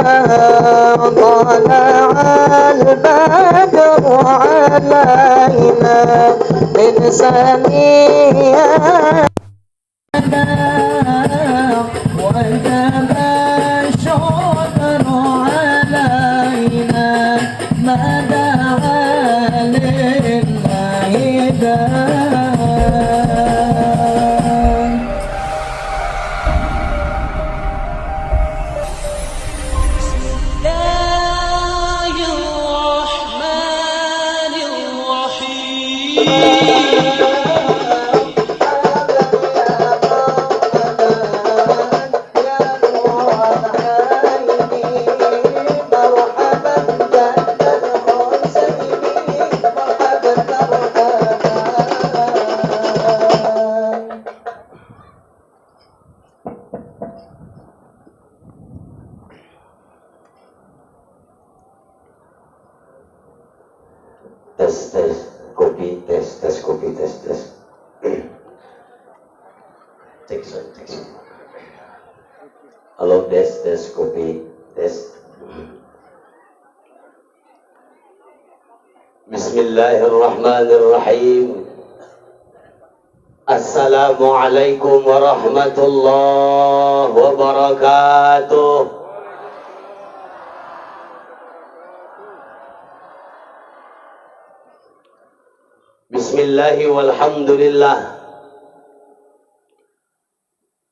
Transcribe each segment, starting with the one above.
طلع البدر علينا من ثنيات وجب الشكر علينا ما دعا لله tes kopi tes cek halo tes kopi tes. Bismillahirrahmanirrahim. Assalamualaikum warahmatullahi wabarakatuh. Bismillahi walhamdulillah.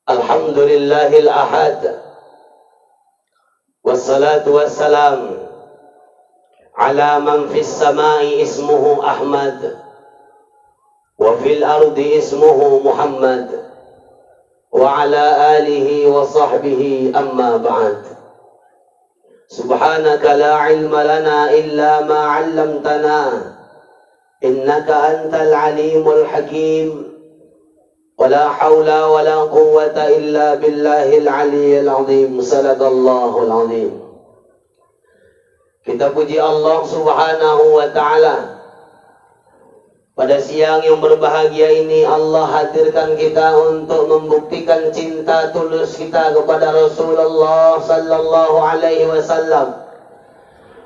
Alhamdulillahil ahad. Wassalatu wassalam ala man fis samai ismuhu Ahmad wa fil ardi ismuhu Muhammad wa ala alihi wa sahbihi amma ba'd. Subhanaka la ilma lana illa ma 'allamtana innaka antal alimul hakim. Wala hawla wala quwwata illa billahil aliyyil azim. Sadaqallahul azim. Kita puji Allah subhanahu wa ta'ala. Pada siang yang berbahagia ini Allah hadirkan kita untuk membuktikan cinta tulus kita kepada Rasulullah sallallahu alaihi wasallam.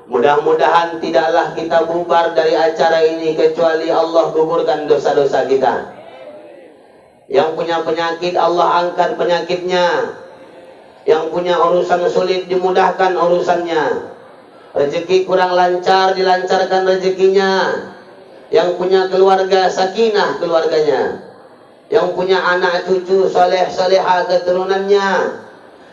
Mudah-mudahan tidaklah kita bubar dari acara ini kecuali Allah gugurkan dosa-dosa kita. Yang punya penyakit Allah angkat penyakitnya. Yang punya urusan sulit dimudahkan urusannya. Rezeki kurang lancar dilancarkan rezekinya. Yang punya keluarga sakinah keluarganya. Yang punya anak cucu soleh-solehah keturunannya.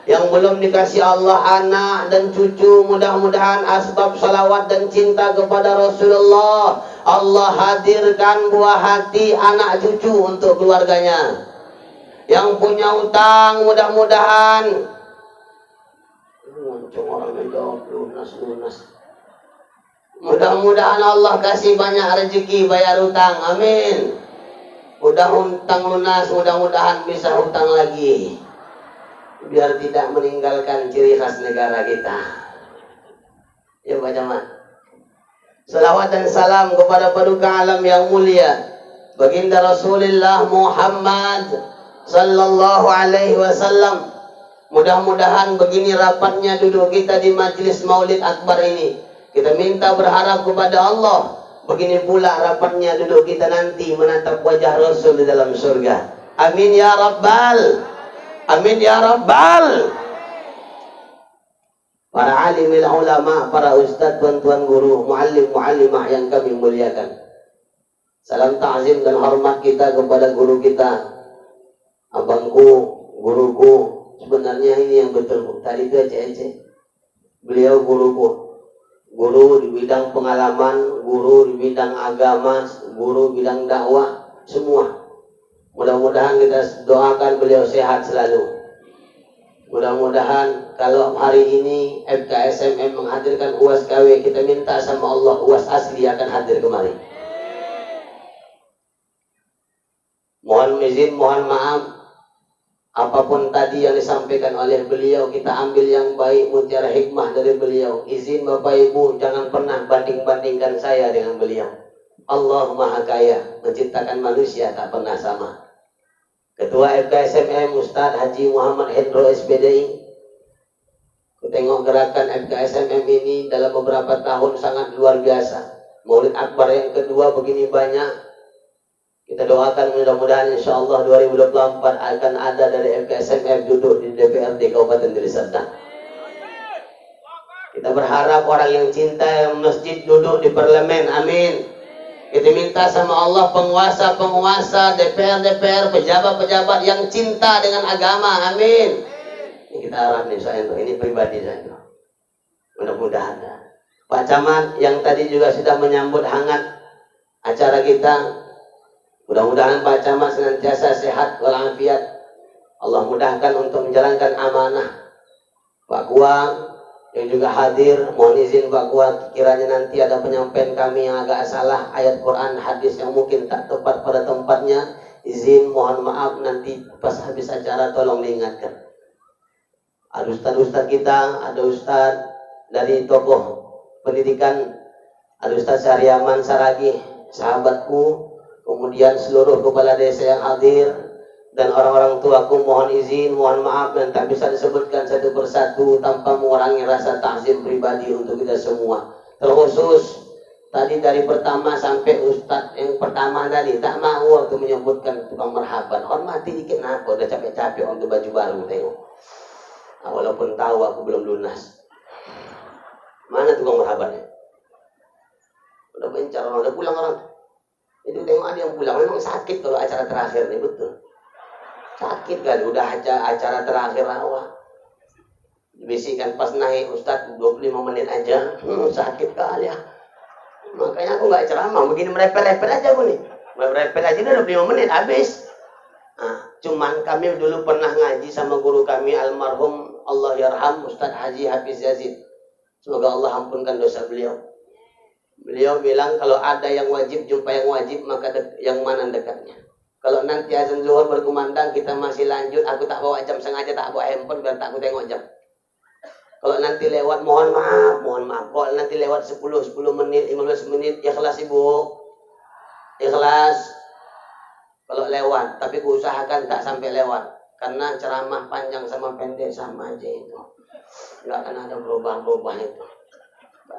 Yang belum dikasih Allah anak dan cucu, mudah-mudahan asbab salawat dan cinta kepada Rasulullah Allah hadirkan buah hati anak cucu untuk keluarganya. Yang punya utang mudah-mudahan mudah-mudahan Allah kasih banyak rezeki bayar utang, amin. Udah utang lunas, mudah-mudahan bisa utang lagi biar tidak meninggalkan ciri khas negara kita. Ya Pak Jamal. Salawat dan salam kepada paduka alam yang mulia baginda Rasulullah Muhammad sallallahu alaihi wasallam. Mudah-mudahan begini rapatnya duduk kita di majelis Maulid Akbar ini. Kita minta berharap kepada Allah begini pula rapatnya duduk kita nanti menatap wajah Rasul di dalam surga. Amin ya rabbal. Amin ya rabbal. Para alimil ulama, para ustadz, tuan-tuan guru, muallim-muallimah yang kami muliakan. Salam ta'zim dan hormat kita kepada guru kita. Abangku, guruku, sebenarnya ini yang betul. Tadi itu ece-ece. Beliau guruku. Guru di bidang pengalaman, guru di bidang agama, guru bidang dakwah, semua. Mudah-mudahan kita doakan beliau sehat selalu. Mudah-mudahan kalau hari ini FKSMM menghadirkan UAS KW, kita minta sama Allah UAS asli akan hadir kemari. Mohon izin, mohon maaf, apapun tadi yang disampaikan oleh beliau, kita ambil yang baik, mutiara hikmah dari beliau. Izin Bapak Ibu, jangan pernah banding-bandingkan saya dengan beliau. Allah Maha Kaya, menciptakan manusia tak pernah sama. Ketua FKSMM Ustadz Haji Muhammad Hendro SPDI, Tengok gerakan FKSMM ini dalam beberapa tahun sangat luar biasa. Maulid Akbar yang kedua begini banyak. Kita doakan mudah-mudahan insya Allah 2024 akan ada dari FKSMM duduk di DPRD Kabupaten Deli Serdang. Kita berharap orang yang cinta masjid duduk di parlemen, amin. Kita minta sama Allah penguasa-penguasa, DPR, pejabat-pejabat yang cinta dengan agama, amin. Ini kita harap nih saya, ini pribadi saya. Mudah-mudahan. Pak Camat yang tadi juga sudah menyambut hangat acara kita. Mudah-mudahan Pak Camat senantiasa sehat walafiat. Allah mudahkan untuk menjalankan amanah. Pak Kuang yang juga hadir, mohon izin Pak Kuat, kiranya nanti ada penyampaian kami yang agak salah, ayat Quran, hadis yang mungkin tak tepat pada tempatnya, izin mohon maaf, nanti pas habis acara tolong diingatkan. Ada ustaz-ustaz kita, ada ustaz dari tokoh pendidikan, ada Ustaz Syahriaman Saragih, sahabatku, kemudian seluruh kepala desa yang hadir, dan orang-orang tuaku mohon izin, mohon maaf dan tak bisa disebutkan satu persatu tanpa mengurangi rasa takzim pribadi untuk kita semua. Terkhusus tadi dari pertama sampai ustaz yang pertama tadi tak mau aku menyebutkan tukang marhaban. Hormati dikit nak, udah capek-capek untuk baju baru tengok. Nah, walaupun tahu aku belum lunas. Mana tukang marhabannya? Udah bencar orang, udah pulang orang. Itu tengok ada yang pulang, memang sakit kalau acara terakhir nih, betul. Sakit kan, udah acara terakhir awal. Dibisikkan pas naik Ustaz 25 menit aja, sakit kali ya. Makanya aku nggak ceramah, begini merepet-repet aja aku nih. Merepet aja udah 25 menit habis. Nah, cuman kami dulu pernah ngaji sama guru kami almarhum Allah yarham Ustaz Haji Hafiz Yazid. Semoga Allah ampunkan dosa beliau. Beliau bilang kalau ada yang wajib jumpa yang wajib, maka yang mana dekatnya. Kalau nanti azan zuhur berkumandang kita masih lanjut, aku tak bawa jam, sengaja tak bawa handphone biar tak aku tengok jam. Kalau nanti lewat mohon maaf. Kalau nanti lewat 10 menit, 15 menit, ikhlas ibu. Ikhlas. Kalau lewat, tapi ku usahakan tak sampai lewat. Karena ceramah panjang sama pendek sama aja itu. Enggak akan ada berubah-ubah itu.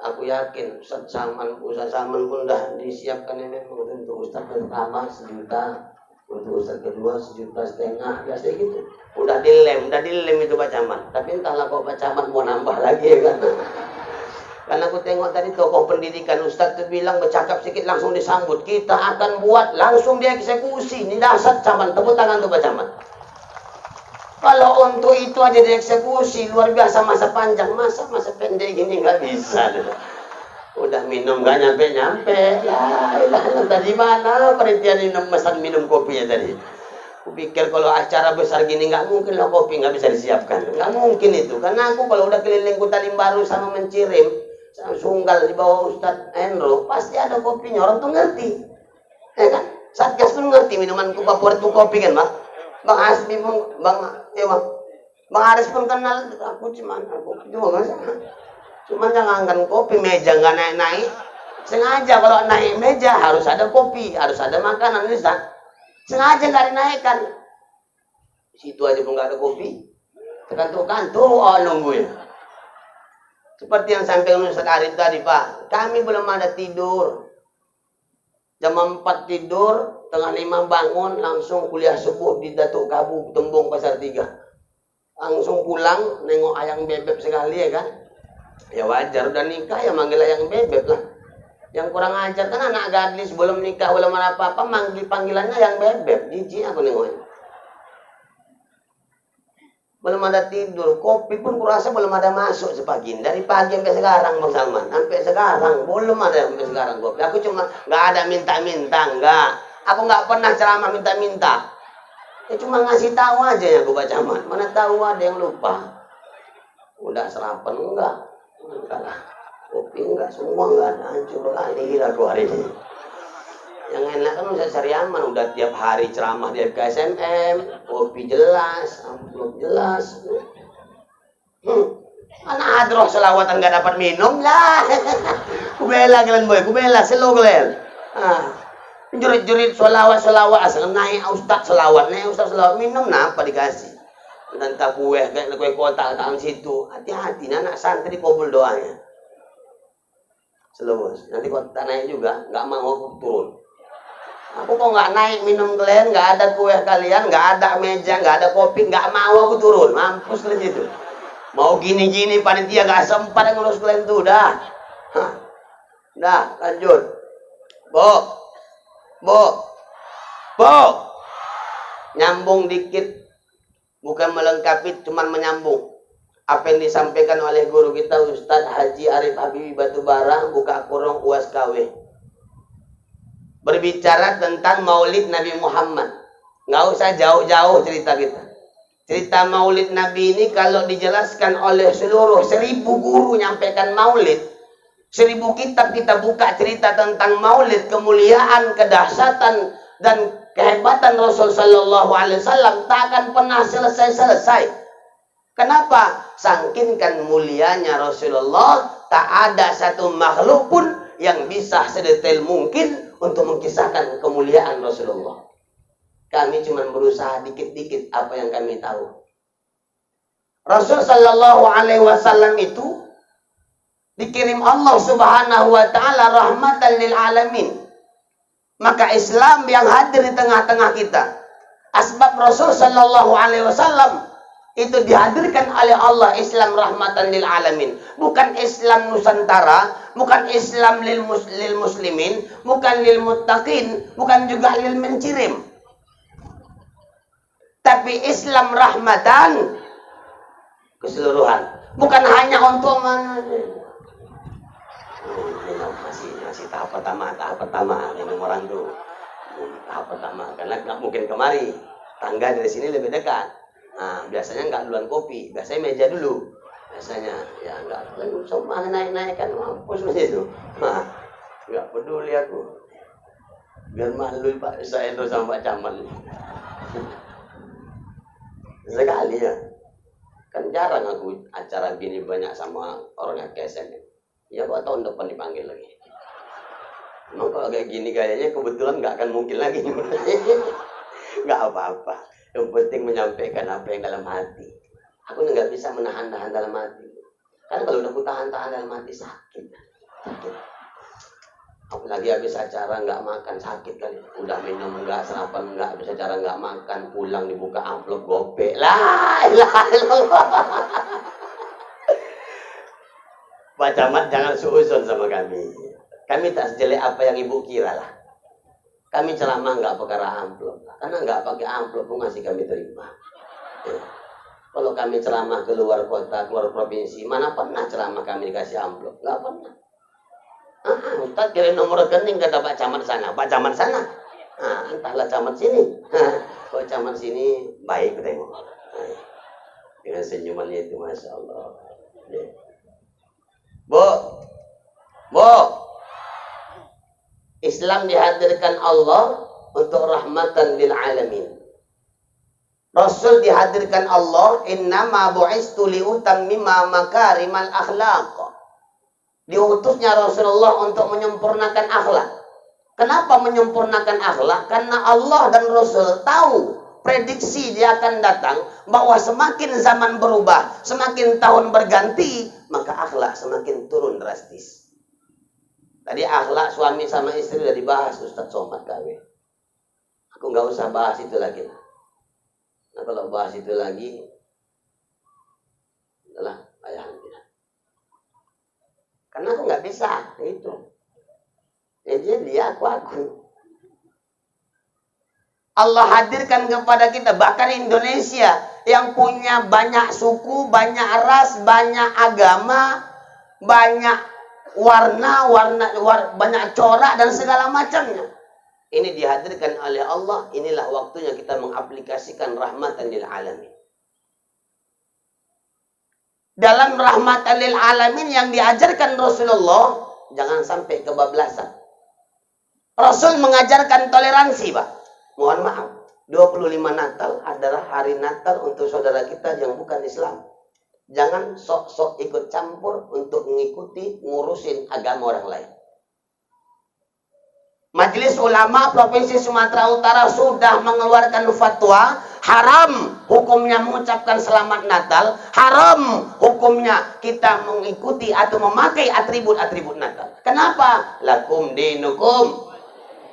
Aku yakin Ustaz Saman pun dah disiapkan ini untuk Ustaz pertama 1 juta, untuk Ustaz kedua 1,5 juta, biasa gitu. Udah dilem itu Pak Camat. Tapi entahlah kok Pak Camat mau nambah lagi ya kan. Karena aku tengok tadi tokoh pendidikan Ustaz itu bilang bercakap sedikit langsung disambut. Kita akan buat langsung dieksekusi. Ini dasar Camat, tepuk tangan tuh Pak Camat. Kalau untuk itu aja dieksekusi, luar biasa masa panjang, masa pendek gini nggak bisa. Udah minum nggak nyampe. Ya, tadi mana perhentian minum kopinya tadi. Aku pikir kalau acara besar gini nggak mungkin lah kopi nggak bisa disiapkan. Nggak mungkin itu, karena aku kalau udah keliling Kota Limbaru sama Mencirim, sama Sunggal di bawah Ustadz Enro, pasti ada kopinya. Orang tuh ngerti, ya kan? Satgas tuh ngerti minuman favorit tuh kopi kan, Pak? Bang Hasbi pun, Bang Aris pun kenal aku cuma jangankan kopi, meja nggak naik-naik. Sengaja kalau naik meja harus ada kopi, harus ada makanan, Ustaz. Sengaja nggak dinaikkan. Situ aja pun nggak ada kopi. Kantor-kantor, nungguin. Seperti yang sampaikan Ustaz Arif tadi, Pak. Kami belum ada tidur. Jam 4 tidur, tengah 5 bangun, langsung kuliah subuh di Datuk Kabu, Tembung Pasar 3. Langsung pulang, nengok ayang bebek sekali ya kan. Ya wajar, udah nikah ya manggil ayang bebek lah. Yang kurang ajar kan anak gadis, belum nikah, belum ada apa-apa, panggilannya ayang bebek. Jijik aku nengoknya. Belum ada tidur, kopi pun kurasa belum ada masuk sepagi. Dari pagi sampai sekarang Bang Salman, sampai sekarang belum ada sampai sekarang kopi. Aku cuma nggak ada minta-minta, nggak. Aku nggak pernah ceramah minta-minta. Ya cuma ngasih tahu aja ya aku baca mat. Mana tahu ada yang lupa. Udah sarapan enggak lah. Kopi enggak, semua enggak ada, hancur kali aku hari ini. Yang enak kan Ustaz Syahriaman udah tiap hari ceramah di FKSMM, kopi jelas, amplop jelas. Anak hadroh selawatan nggak dapat minum lah. Kubela kalian boy, kubela selo kalian. Jurit-jurit selawat asal naik Ustaz selawat minum napa dikasih. Nanti kue kotak dalam situ. Hati-hati, anak santri kabul doanya. Selebus. Nanti kalau tak naik juga, nggak mau aku turun. Aku kok nggak naik minum kalian, nggak ada kue kalian, nggak ada meja, nggak ada kopi, nggak mau aku turun. Mampus kalian situ. Mau gini-gini panitia nggak sempat ngurus kalian tuh, dah. Hah. Dah, lanjut. Bo. Nyambung dikit. Bukan melengkapi, cuman menyambung. Apa yang disampaikan oleh guru kita Ustadz Haji Arif Habibie Batubara, buka kurung uas KW. Berbicara tentang maulid Nabi Muhammad. Nggak usah jauh-jauh cerita kita. Cerita maulid Nabi ini kalau dijelaskan oleh seluruh 1000 guru nyampaikan maulid. 1000 kitab kita buka cerita tentang maulid, kemuliaan, kedahsyatan, dan kehebatan Rasul Sallallahu Alaihi Wasallam tak akan pernah selesai. Kenapa? Saking kan mulianya Rasulullah, tak ada satu makhluk pun yang bisa sedetail mungkin untuk mengisahkan kemuliaan Rasulullah. Kami cuma berusaha dikit-dikit apa yang kami tahu. Rasul Sallallahu Alaihi Wasallam itu dikirim Allah Subhanahu Wa Taala rahmatan lil alamin. Maka Islam yang hadir di tengah-tengah kita. Asbab Rasul Sallallahu Alaihi Wasallam itu dihadirkan oleh Allah, Islam rahmatan lil alamin. Bukan Islam Nusantara, bukan Islam lil muslimin, bukan lil muttaqin, bukan juga lil mencirim. Tapi Islam rahmatan keseluruhan. Bukan hanya untuk masih tahap pertama ini orang tuh tahap pertama, karena nggak mungkin kemari, tangga dari sini lebih dekat. Nah, biasanya nggak duluan kopi, biasanya meja dulu, biasanya ya nggak semua naik kan mampus itu. Nah, nggak peduli aku, biar malu Pak saya itu sama Pak Camat sekali ya, kan jarang aku acara gini banyak sama orang yang KSN. Ya Pak, tahun depan dipanggil lagi. Emang kalau kayak gini kayaknya kebetulan nggak akan mungkin lagi. Nggak apa-apa. Yang penting menyampaikan apa yang dalam hati. Aku nggak bisa menahan-nahan dalam hati. Karena kalau udah aku tahan-tahan dalam hati sakit. Apalagi habis acara nggak makan sakit kali. Udah minum nggak, sarapan nggak, habis acara nggak makan, pulang dibuka amplop gopek. Lah. Pak Camat jangan suuzon sama kami. Kami tak sejelek apa yang ibu kira lah. Kami ceramah nggak perkara amplop. Karena nggak pakai amplop pun masih kami terima. Ya. Kalau kami ceramah ke luar kota, keluar provinsi, mana pernah ceramah kami dikasih amplop? Nggak pernah. Ustaz kirim nomor rekening kata Pak Camat sana. Pak Camat sana. Entahlah Camat sini. Kalau Camat sini baik tengok. Dengan senyumannya itu, Masya Allah. Ya. Bu, Islam dihadirkan Allah untuk rahmatan lil alamin. Rasul dihadirkan Allah, innama bu'istu liutammima makarimal akhlaq. Diutusnya Rasulullah untuk menyempurnakan akhlak. Kenapa menyempurnakan akhlak? Karena Allah dan Rasul tahu prediksi dia akan datang bahwa semakin zaman berubah, semakin tahun berganti, maka akhlak semakin turun drastis. Tadi akhlak suami sama istri sudah dibahas Ustadz Somad KW. Aku nggak usah bahas itu lagi. Nah kalau bahas itu lagi, adalah ayah kita. Karena aku nggak bisa itu. Jadi dia aku. Allah hadirkan kepada kita, bahkan Indonesia yang punya banyak suku, banyak ras, banyak agama, banyak warna, banyak corak dan segala macamnya. Ini dihadirkan oleh Allah. Inilah waktunya kita mengaplikasikan rahmatan lil alamin. Dalam rahmatan lil alamin yang diajarkan Rasulullah, jangan sampai kebablasan. Rasul mengajarkan toleransi, Pak. Mohon maaf, 25 Natal adalah hari Natal untuk saudara kita yang bukan Islam. Jangan sok-sok ikut campur untuk mengikuti ngurusin agama orang lain. Majelis Ulama Provinsi Sumatera Utara sudah mengeluarkan fatwa haram hukumnya mengucapkan selamat Natal, haram hukumnya kita mengikuti atau memakai atribut-atribut Natal. Kenapa? Lakum dinukum.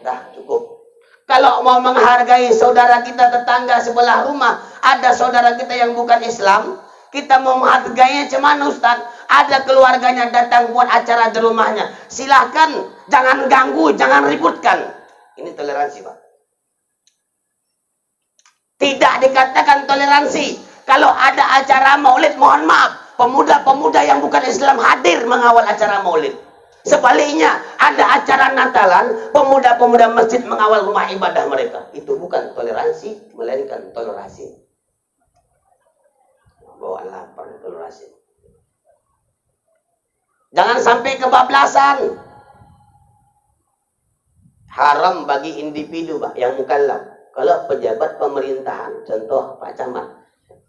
Dah cukup. Kalau mau menghargai saudara kita tetangga sebelah rumah, ada saudara kita yang bukan Islam, kita mau menghargainya cuman Ustaz, ada keluarganya datang buat acara di rumahnya, silahkan, jangan ganggu, jangan ributkan. Ini toleransi, Pak. Tidak dikatakan toleransi kalau ada acara maulid, mohon maaf, pemuda-pemuda yang bukan Islam hadir mengawal acara maulid. Sebaliknya, ada acara Natalan, pemuda-pemuda masjid mengawal rumah ibadah mereka. Itu bukan toleransi, melainkan toleransi. Bawa lapar, toleransi. Jangan sampai kebablasan. Haram bagi individu, Pak, yang mukallaf. Kalau pejabat pemerintahan, contoh Pak Camat,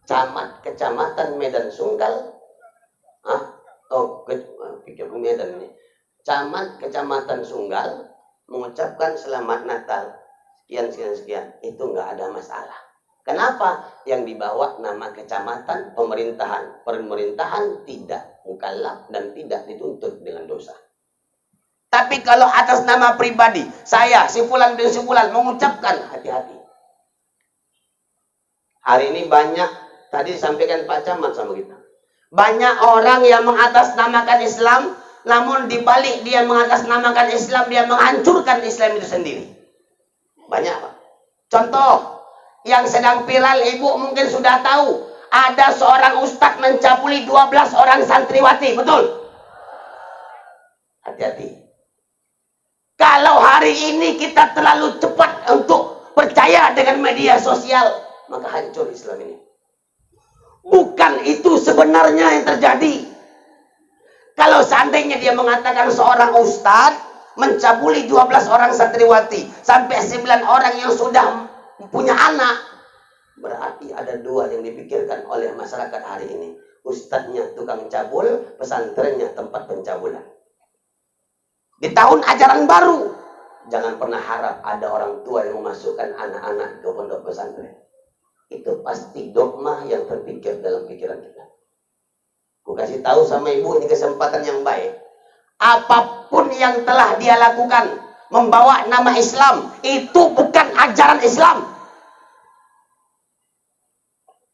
Camat Kecamatan Medan Sunggal, pikir Medan ini. Camat Kecamatan Sunggal mengucapkan selamat Natal sekian, itu nggak ada masalah. Kenapa? Yang dibawa nama kecamatan, pemerintahan tidak mukallaf dan tidak dituntut dengan dosa. Tapi kalau atas nama pribadi, saya si fulan bin si fulan mengucapkan, hati-hati. Hari ini banyak, tadi disampaikan Pak Camat sama kita, banyak orang yang mengatasnamakan Islam, namun dibalik dia mengatasnamakan Islam, dia menghancurkan Islam itu sendiri. Banyak, Pak. Contoh, yang sedang viral, ibu mungkin sudah tahu, ada seorang ustadz mencabuli 12 orang santriwati, betul? Hati-hati. Kalau hari ini kita terlalu cepat untuk percaya dengan media sosial, maka hancur Islam ini. Bukan itu sebenarnya yang terjadi. Kalau seandainya dia mengatakan seorang ustadz mencabuli 12 orang santriwati, sampai 9 orang yang sudah punya anak, berarti ada 2 yang dipikirkan oleh masyarakat hari ini. Ustadznya tukang cabul, pesantrennya tempat pencabulan. Di tahun ajaran baru, jangan pernah harap ada orang tua yang memasukkan anak-anak ke pondok pesantren. Itu pasti dogma yang terpikir dalam pikiran kita. Aku kasih tahu sama ibu, ini kesempatan yang baik. Apapun yang telah dia lakukan, membawa nama Islam, itu bukan ajaran Islam.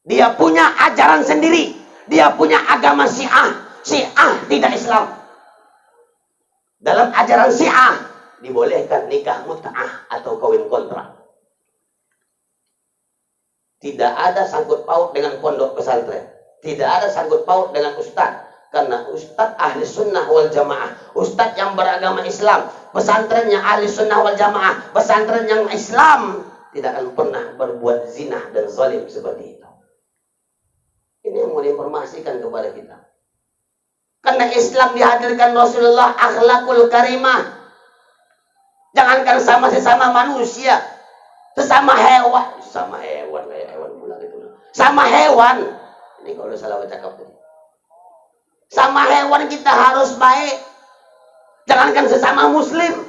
Dia punya ajaran sendiri. Dia punya agama Syiah. Syiah tidak Islam. Dalam ajaran Syiah dibolehkan nikah mut'ah atau kawin kontrak. Tidak ada sangkut paut dengan pondok pesantren. Tidak ada sangkut paut dengan ustadz. Karena ustadz ahli sunnah wal jamaah. Ustadz yang beragama Islam. Pesantren yang ahli sunnah wal jamaah. Pesantren yang Islam tidak akan pernah berbuat zina dan zalim seperti itu. Ini yang mau diinformasikan kepada kita. Karena Islam dihadirkan Rasulullah akhlakul karimah. Jangankan sama sesama manusia, sesama hewan, sama hewan pula gitu. Sama hewan. Ini kalau salah cakap tuh. Sama hewan kita harus baik. Jangankan sesama muslim,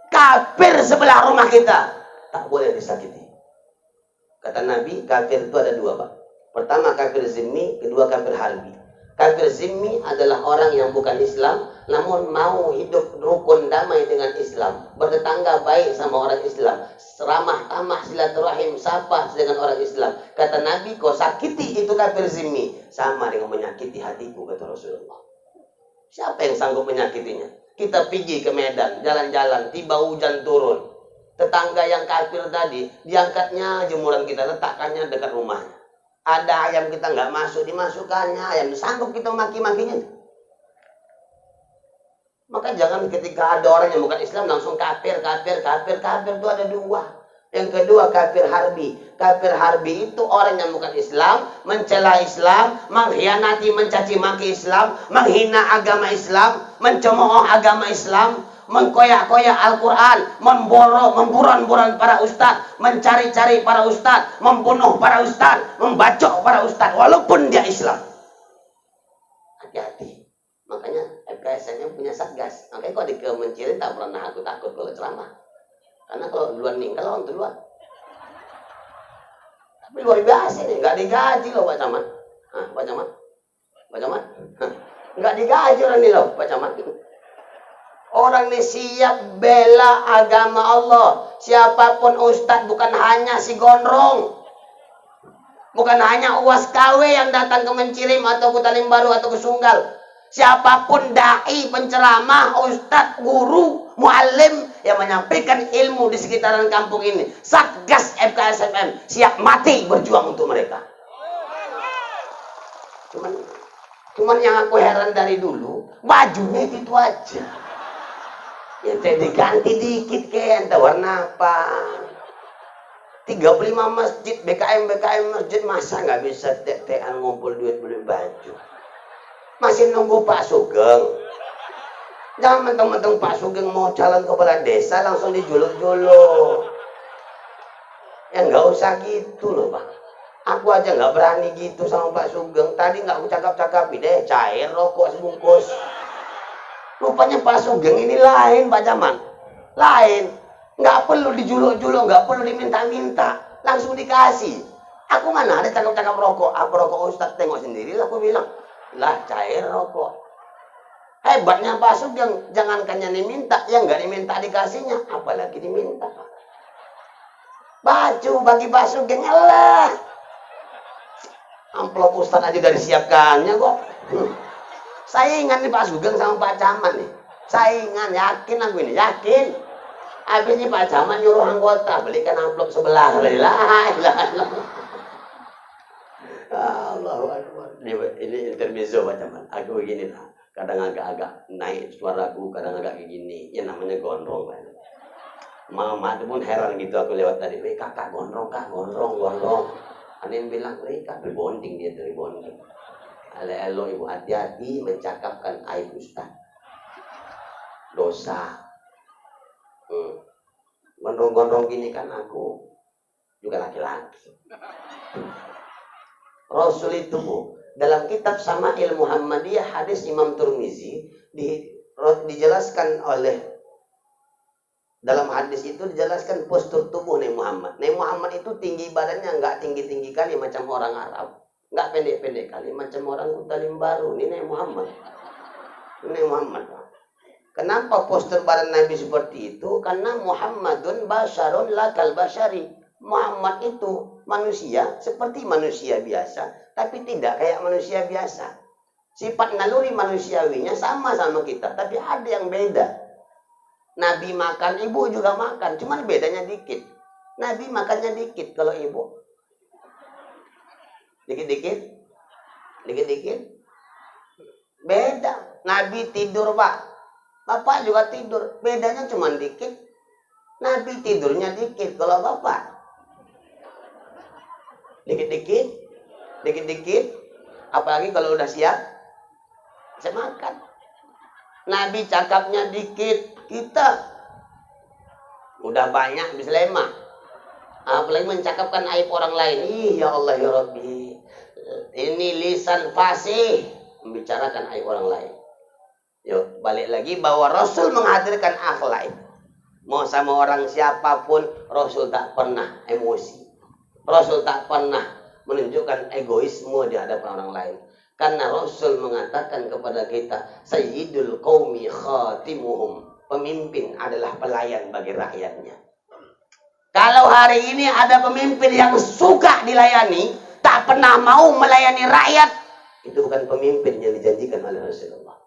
kafir sebelah rumah kita tak boleh disakiti. Kata Nabi, kafir itu ada 2, Pak. Pertama kafir zimmi, kedua kafir harbi. Kafir zimmi adalah orang yang bukan Islam, namun mau hidup rukun damai dengan Islam, bertetangga baik sama orang Islam, ramah tamah silaturahim, sapa dengan orang Islam. Kata Nabi, kau sakiti itu kafir zimmi, sama dengan menyakiti hatiku, kata Rasulullah. Siapa yang sanggup menyakitinya? Kita pergi ke Medan, jalan-jalan, tiba hujan turun. Tetangga yang kafir tadi, diangkatnya jemuran kita, letakkannya dekat rumahnya. Ada ayam kita nggak masuk, dimasukkannya ayam. Sanggup kita maki-makinya. Maka jangan ketika ada orang yang bukan Islam langsung kafir. Kafir itu ada 2. Yang kedua kafir harbi. Kafir harbi itu orang yang bukan Islam, mencela Islam, mengkhianati, mencaci maki Islam, menghina agama Islam, mencemooh agama Islam, mengkoyak-koyak Al-Quran, memburon-buron para ustaz, mencari-cari para ustaz, membunuh para ustaz, membacok para ustaz, walaupun dia Islam. Hati-hati. Makanya FKSN punya satgas. Makanya kalau di Kemencirin tak pernah aku takut kalau ceramah. Karena kalau duluan meninggal orang duluan. Tapi luar biasa nih, nggak digaji loh Pak Camat. Pak Camat, Pak Camat, nggak digaji orang ini loh Pak Camat. Orang ini siap bela agama Allah. Siapapun ustadz, bukan hanya si gondrong. Bukan hanya uas KW yang datang ke Mencirim atau ke Talim Baru atau ke Sunggal. Siapapun dai, penceramah, ustadz, guru, muallim yang menyampaikan ilmu di sekitaran kampung ini, Satgas FKSFM siap mati berjuang untuk mereka. Cuman yang aku heran dari dulu, bajunya itu aja. Ya diganti dikit kayak entah warna apa. 35 masjid, BKM masjid, masa nggak bisa tek-tekan ngumpul duit beli baju? Masih nunggu Pak Sugeng. Jangan mentang-mentang Pak Sugeng mau calon kepala desa langsung dijuluk-juluk. Ya nggak usah gitu loh Pak. Aku aja nggak berani gitu sama Pak Sugeng. Tadi nggak aku cakap-cakapi deh, cair rokok sebungkus. Rupanya Pak Sugeng ini lain Pak Jaman. Lain. Nggak perlu dijuluk-juluk, nggak perlu diminta-minta. Langsung dikasih. Aku mana ada cakap-cakap rokok. Apa rokok Ustadz, tengok sendiri lah aku bilang. Lah cair rokok. Hebatnya Pak Sugeng, jangankannya diminta, yang nggak diminta dikasihnya, apalagi diminta. Baju bagi Pak Sugeng, Allah. Amplop Ustadz aja udah disiapkannya kok. Saingan nih Pak Sugeng sama Pak Caman nih. Saingan, yakin aku ini, yakin. Habis ini Pak Caman nyuruh anggota belikan amplop sebelah. Allahu Akbar. Ini intermezzo Pak Caman. Aku begini lah. Kadang agak-agak naik suaraku, kadang agak kayak gini. Ya namanya gondrong Pak. Mama itu pun heran gitu aku lewat tadi. Weh kakak gondrong kak, gondrong. Ada yang bilang, weh kak berbonding dia dari bonding. Elo ibu hati-hati mencakapkan aib ustaz. Dosa. Gondrong-gondrong gini kan aku juga laki-laki. Rasul itu Bu, dalam kitab Sama'il Muhammadiyah hadis Imam Tirmizi dijelaskan oleh, dalam hadis itu dijelaskan postur tubuh Nabi Muhammad. Nabi Muhammad itu tinggi badannya nggak tinggi-tinggi kali macam orang Arab, nggak pendek-pendek kali macam orang Talim Baru. Ini Nabi Muhammad. Ini Nabi Muhammad. Kenapa postur badan Nabi seperti itu? Karena Muhammadun basyarun lakal basyari. Muhammad itu manusia seperti manusia biasa, tapi tidak kayak manusia biasa. Sifat naluri manusiawinya sama kita, tapi ada yang beda. Nabi makan, ibu juga makan, cuman bedanya dikit. Nabi makannya dikit, kalau ibu dikit-dikit. Beda. Nabi tidur Pak, Bapak juga tidur, bedanya cuman dikit. Nabi tidurnya dikit, kalau Bapak dikit-dikit, apalagi kalau udah siap, saya makan. Nabi cakapnya dikit, kita udah banyak bisa lemah. Apalagi mencakapkan aib orang lain. Ih, ya Allah ya Rabbi. Ini lisan fasih membicarakan aib orang lain. Yuk, balik lagi bahwa Rasul menghadirkan akhlak. Mau sama orang siapapun, Rasul tak pernah emosi. Rasul tak pernah menunjukkan egoisme di hadapan orang lain. Karena Rasul mengatakan kepada kita, Sayyidul qaumi khatimuhum. Pemimpin adalah pelayan bagi rakyatnya. Kalau hari ini ada pemimpin yang suka dilayani, tak pernah mau melayani rakyat, itu bukan pemimpin yang dijanjikan oleh Rasulullah.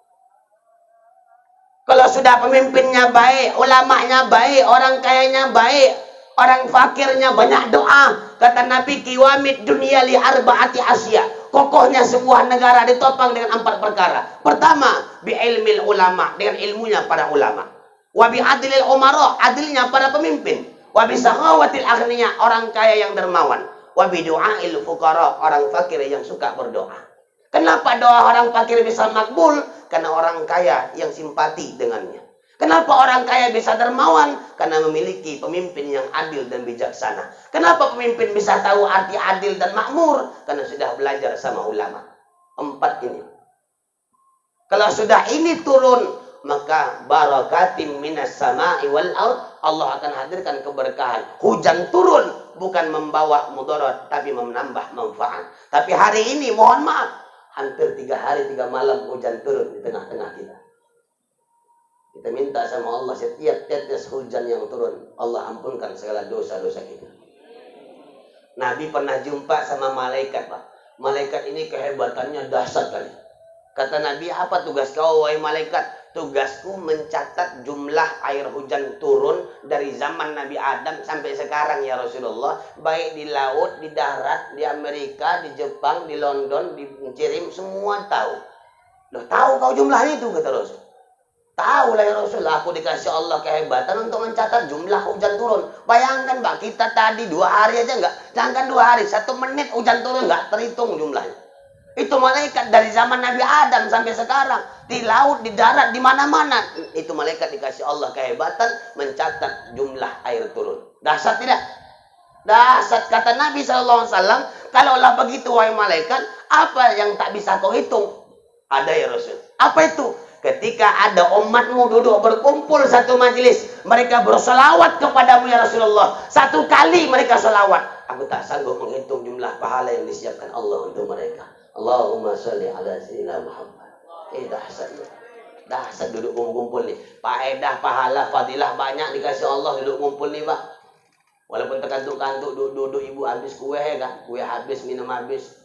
Kalau sudah pemimpinnya baik, ulamanya baik, orang kayanya baik, orang fakirnya banyak doa. Kata Nabi, kiwamid dunia li arba'ati asya. Kokohnya sebuah negara ditopang dengan 4 perkara. Pertama, bi ilmil ulama, dengan ilmunya para ulama. Wa bi adlil umara, adilnya para pemimpin. Wa bi sakhawatil aghniya, orang kaya yang dermawan. Wa bi du'ail fuqara, orang fakir yang suka berdoa. Kenapa doa orang fakir bisa makbul? Karena orang kaya yang simpati dengannya. Kenapa orang kaya bisa dermawan? Karena memiliki pemimpin yang adil dan bijaksana. Kenapa pemimpin bisa tahu arti adil dan makmur? Karena sudah belajar sama ulama. 4 ini. Kalau sudah ini turun, maka barakatim minas sama'i wal ard, Allah akan hadirkan keberkahan. Hujan turun bukan membawa mudarat tapi menambah manfaat. Tapi hari ini mohon maaf, hampir 3 hari 3 malam hujan turun di tengah-tengah kita. Kita minta sama Allah setiap tetes hujan yang turun, Allah ampunkan segala dosa-dosa kita. Nabi pernah jumpa sama malaikat, Pak. Malaikat ini kehebatannya dahsyat kali. Kata Nabi, apa tugas kau wahai malaikat? Tugasku mencatat jumlah air hujan turun dari zaman Nabi Adam sampai sekarang ya Rasulullah. Baik di laut, di darat, di Amerika, di Jepang, di London, di Cirim, semua tahu. Loh, tahu kau jumlahnya itu, kata Rasul. Tahu lah ya Rasul, aku dikasih Allah kehebatan untuk mencatat jumlah hujan turun. Bayangkan Pak, kita tadi 2 hari aja enggak. Jangan 2 hari, 1 menit hujan turun enggak terhitung jumlahnya. Itu malaikat dari zaman Nabi Adam sampai sekarang. Di laut, di darat, di mana-mana. Itu malaikat dikasih Allah kehebatan mencatat jumlah air turun. Dahsyat tidak? Dahsyat. Kata Nabi SAW, kalaulah begitu wahai malaikat, apa yang tak bisa kau hitung? Ada ya Rasul. Apa itu? Ketika ada umatmu duduk berkumpul satu majelis, mereka berselawat kepadamu ya Rasulullah. 1 kali mereka selawat, aku tak sanggup menghitung jumlah pahala yang disiapkan Allah untuk mereka. Allahumma sholli ala sayyidina Muhammad. Dahsyat. Dahsyat duduk kumpul nih. Faedah, pahala, fadilah banyak dikasih Allah duduk kumpul nih, Pak. Walaupun terkantuk-kantuk duduk ibu habis kue kan, kue habis, minum habis.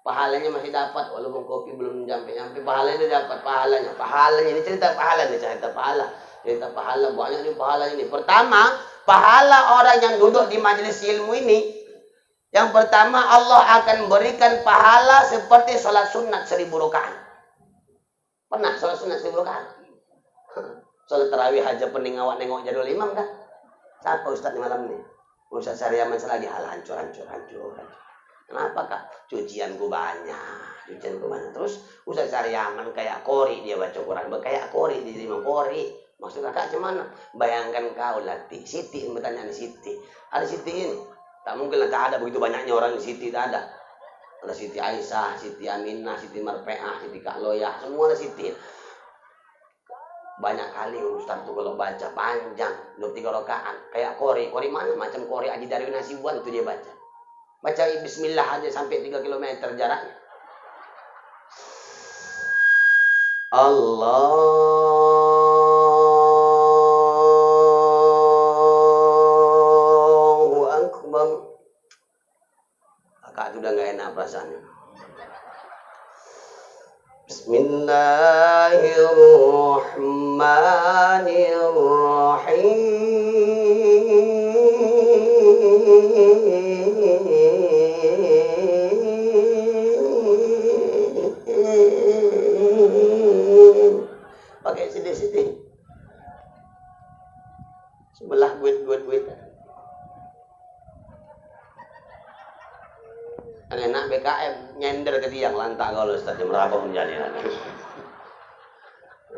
Pahalanya masih dapat walaupun kopi belum nyampe-nyampe, pahalanya dapat pahalanya. Pahalanya ini cerita pahala nih, cerita pahala. Cerita pahala banyak nih pahalanya ini. Pertama, pahala orang yang duduk di majelis ilmu ini, yang pertama Allah akan berikan pahala seperti sholat sunat 1000 rakaat. Pernah sholat sunat 1000 rakaat? Sholat tarawih aja pening awak nengok jadwal imam kan? Siapa Ustaz di malam ini? Ustaz Saryaman selagi hal hancur. Kenapa Kak? Cucianku banyak. Terus Ustaz Saryaman kayak kori dia baca Quran. Kayak kori di imam kori. Maksud kakak gimana? Bayangkan kau latih Siti, bertanya nih Siti. Ada Siti ini. Tak mungkin lah, tak ada begitu banyaknya orang di Siti, tak ada. Ada Siti Aisyah, Siti Aminah, Siti Marpeah, Siti Kak Loyah, semua ada Siti. Banyak kali Ustaz tuh kalau baca panjang, 23 rakaat, kayak kori mana? Macam kori Aji Darwin Nasibuan itu dia baca. Baca Bismillah aja sampai 3 km jaraknya. Allahu Akbar. Kakak sudah nggak enak perasaannya. Pakai CD. Sebelah buit. Yang enak BKM nyender ke tiang lantak kalau Ustaz meraba menjadi.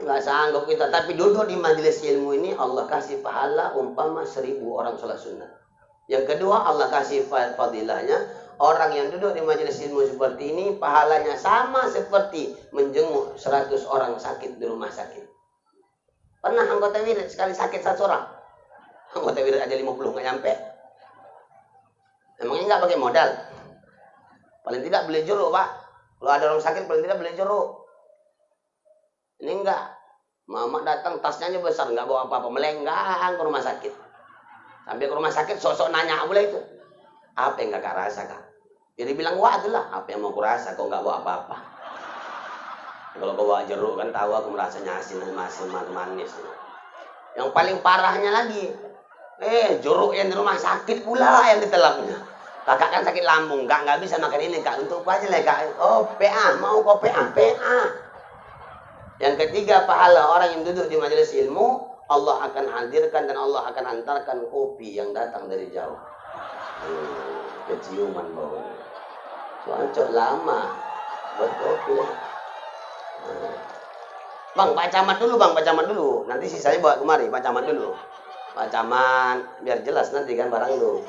Nggak sanggup kita, tapi duduk di majelis ilmu ini Allah kasih pahala umpama 1000 orang sholat sunnah. Yang kedua Allah kasih fadilahnya, orang yang duduk di majelis ilmu seperti ini pahalanya sama seperti menjenguk 100 orang sakit di rumah sakit. Pernah anggota wirid sekali sakit 1 orang? Anggota wirid aja 50 nggak nyampe. Emangnya nggak pakai modal? Paling tidak beli jeruk, Pak. Kalau ada orang sakit paling tidak beli jeruk. Ini enggak. Mama datang tasnya aja besar, enggak bawa apa-apa, melenggang ke rumah sakit. Sampai ke rumah sakit sosok nanya boleh itu. Apa yang kakak rasa, Kak? Jadi bilang, wah itulah apa yang mau kurasa, kau enggak bawa apa-apa. Kalau kau bawa jeruk kan tahu aku merasanya asin manis. Yang paling parahnya lagi, jeruk yang di rumah sakit pula yang ditelannya. Kakak kan sakit lambung, enggak bisa makan ini, Kak. Untuk apa aja lah, Kak? Oh, PA, mau kau PA. Yang ketiga, pahala orang yang duduk di majelis ilmu, Allah akan hadirkan dan Allah akan antarkan kopi yang datang dari jauh. Keciuman baunya. Cocok lama buat kopi. Bang, Pak Camat dulu. Nanti sisanya bawa kemari, Pak Camat dulu. Pak Camat, biar jelas nanti kan barang lu.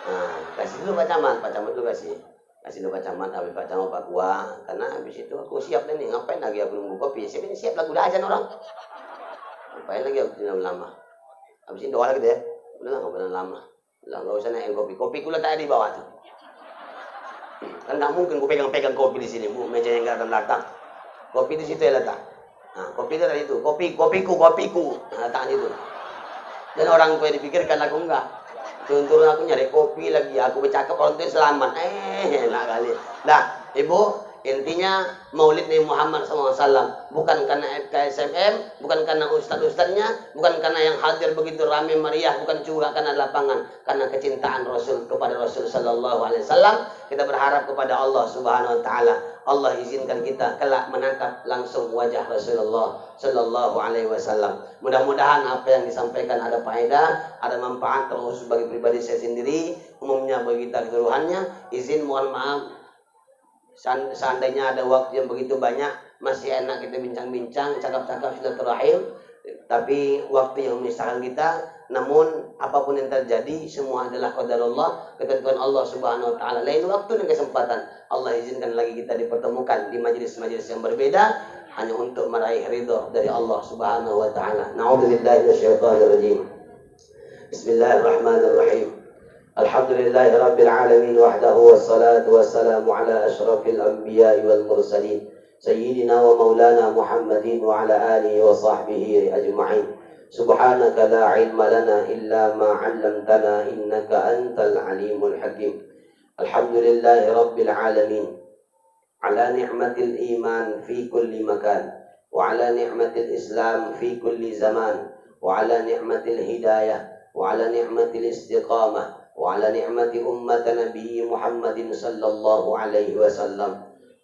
Nah, kasih dulu Pak Camat dulu kasih. Kasih lu kacamata, habis kacamata Pak gua. Karena habis itu aku siap nih, ngapain lagi aku nunggu kopi? Siap lagu udah azan orang. Ngapain lagi aku tinggal lama? Habis ini doa lagi deh. Udah lah, nggak benar lama. Udah nggak usah naik kopi. Kopi kula tadi di bawah tuh. Kan nggak mungkin gue pegang-pegang kopi di sini, bu. Meja yang nggak letak. Kopi di situ ya letak. Nah, kopi itu dari itu. Kopiku. Nah, letak di situ. Dan orang tua dipikirkan aku enggak. Turun aku nyari kopi lagi, aku bercakap orang tua selamat. Enak kali. Nah, ibu, intinya Maulid Nabi Muhammad SAW bukan karena FKSMM, bukan karena ustadz-ustadznya, bukan karena yang hadir begitu ramai meriah, bukan juga karena lapangan, karena kecintaan Rasul kepada Rasul Sallallahu Alaihi Wasallam. Kita berharap kepada Allah Subhanahu Wa Taala, Allah izinkan kita kelak menatap langsung wajah Rasulullah Sallallahu Alaihi Wasallam. Mudah-mudahan apa yang disampaikan ada faedah, ada manfaat terus bagi pribadi saya sendiri, umumnya bagi kita keseluruhannya. Izin mohon maaf. Seandainya ada waktu yang begitu banyak, masih enak kita bincang-bincang, cakap-cakap silaturahim, tapi waktu yang memisahkan kita. Namun apapun yang terjadi, semua adalah qadarullah, ketentuan Allah Subhanahu Wa Taala. Lain waktu dan kesempatan, Allah izinkan lagi kita dipertemukan di majelis-majelis yang berbeda, hanya untuk meraih ridho dari Allah Subhanahu Wa Taala. Na'udzubillahi minasyaitonirrajim. Bismillahirrahmanirrahim. Alhamdulillahi Rabbil Alamin wahdahu wassalatu wassalamu ala ashrafil anbiya wal mursalin Sayyidina wa maulana Muhammadin wa ala alihi wa sahbihi ajma'in. Subhanaka la ilma lana illa ma 'allamtana innaka antal alimul hakim. Alhamdulillahi Rabbil Alamin ala ni'matil iman fi kulli makan wa ala ni'matil Islam fi kulli zaman wa ala ni'matil hidayah wa ala ni'matil istiqamah وعلى نعمة أمة نبي محمد صلى الله عليه وسلم.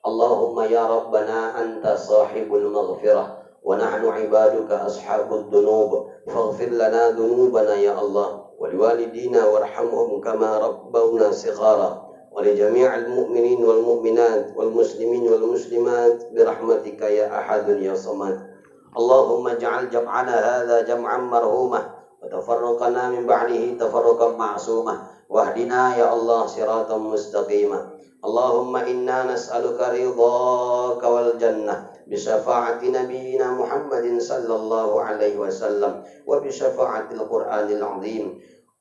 اللهم يا ربنا أنت صاحب المغفرة ونحن عبادك أصحاب الذنوب فاغفر لنا ذنوبنا يا الله ولوالدينا وارحمهم كما ربونا صغارا ولجميع المؤمنين والمؤمنات والمسلمين والمسلمات برحمتك يا أحد يا صمد. اللهم اجعل جمعنا هذا جمعا مرحوما وتفرقنا من بعده تفرقا معصوما واهدنا يا الله صراطا مستقيما. اللهم إنا نسألك رضاك والجنة بشفاعة نبينا محمد صلى الله عليه وسلم وبشفاعة القرآن العظيم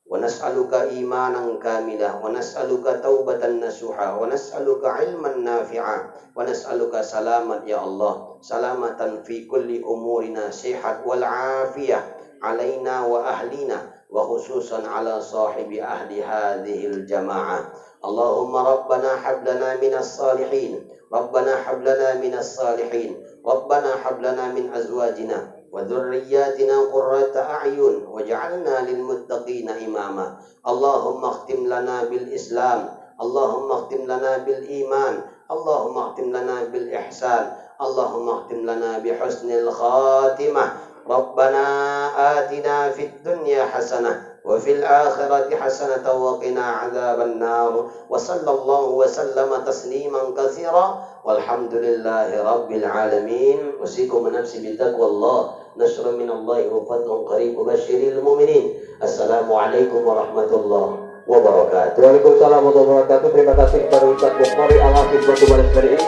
ونسألك إيمانا كاملا ونسألك توبة نصوحا ونسألك علما نافعا ونسألك سلاما يا الله سلامة في كل أمورنا صحة والعافية علينا وأهلنا وخصوصا على صاحب أهل هذه الجماعة. اللهم ربنا هب لنا من الصالحين ربنا هب لنا من الصالحين ربنا هب لنا من أزواجنا وذرياتنا قرة أعين واجعلنا للمتقين إماما. اللهم اختم لنا بالإسلام اللهم اختم لنا بالإيمان اللهم اختم لنا بالإحسان اللهم اختم لنا بحسن الخاتمة. ربنا آتنا في الدنيا حسنة وفي الآخرة حسنة وقنا عذاب النار وصلى الله وسلم تسليما كثيرا والحمد لله رب العالمين. أوصيكم ونفسي بتقوى الله نشر من الله وفضل قريب وبشر المؤمنين. السلام عليكم ورحمة الله wabarakatuh. Waalaikumsalam warahmatullahi wabarakatuh. Terima kasih kepada Ustaz Bukhari Al-Hafidh Batu Baris Bari'in.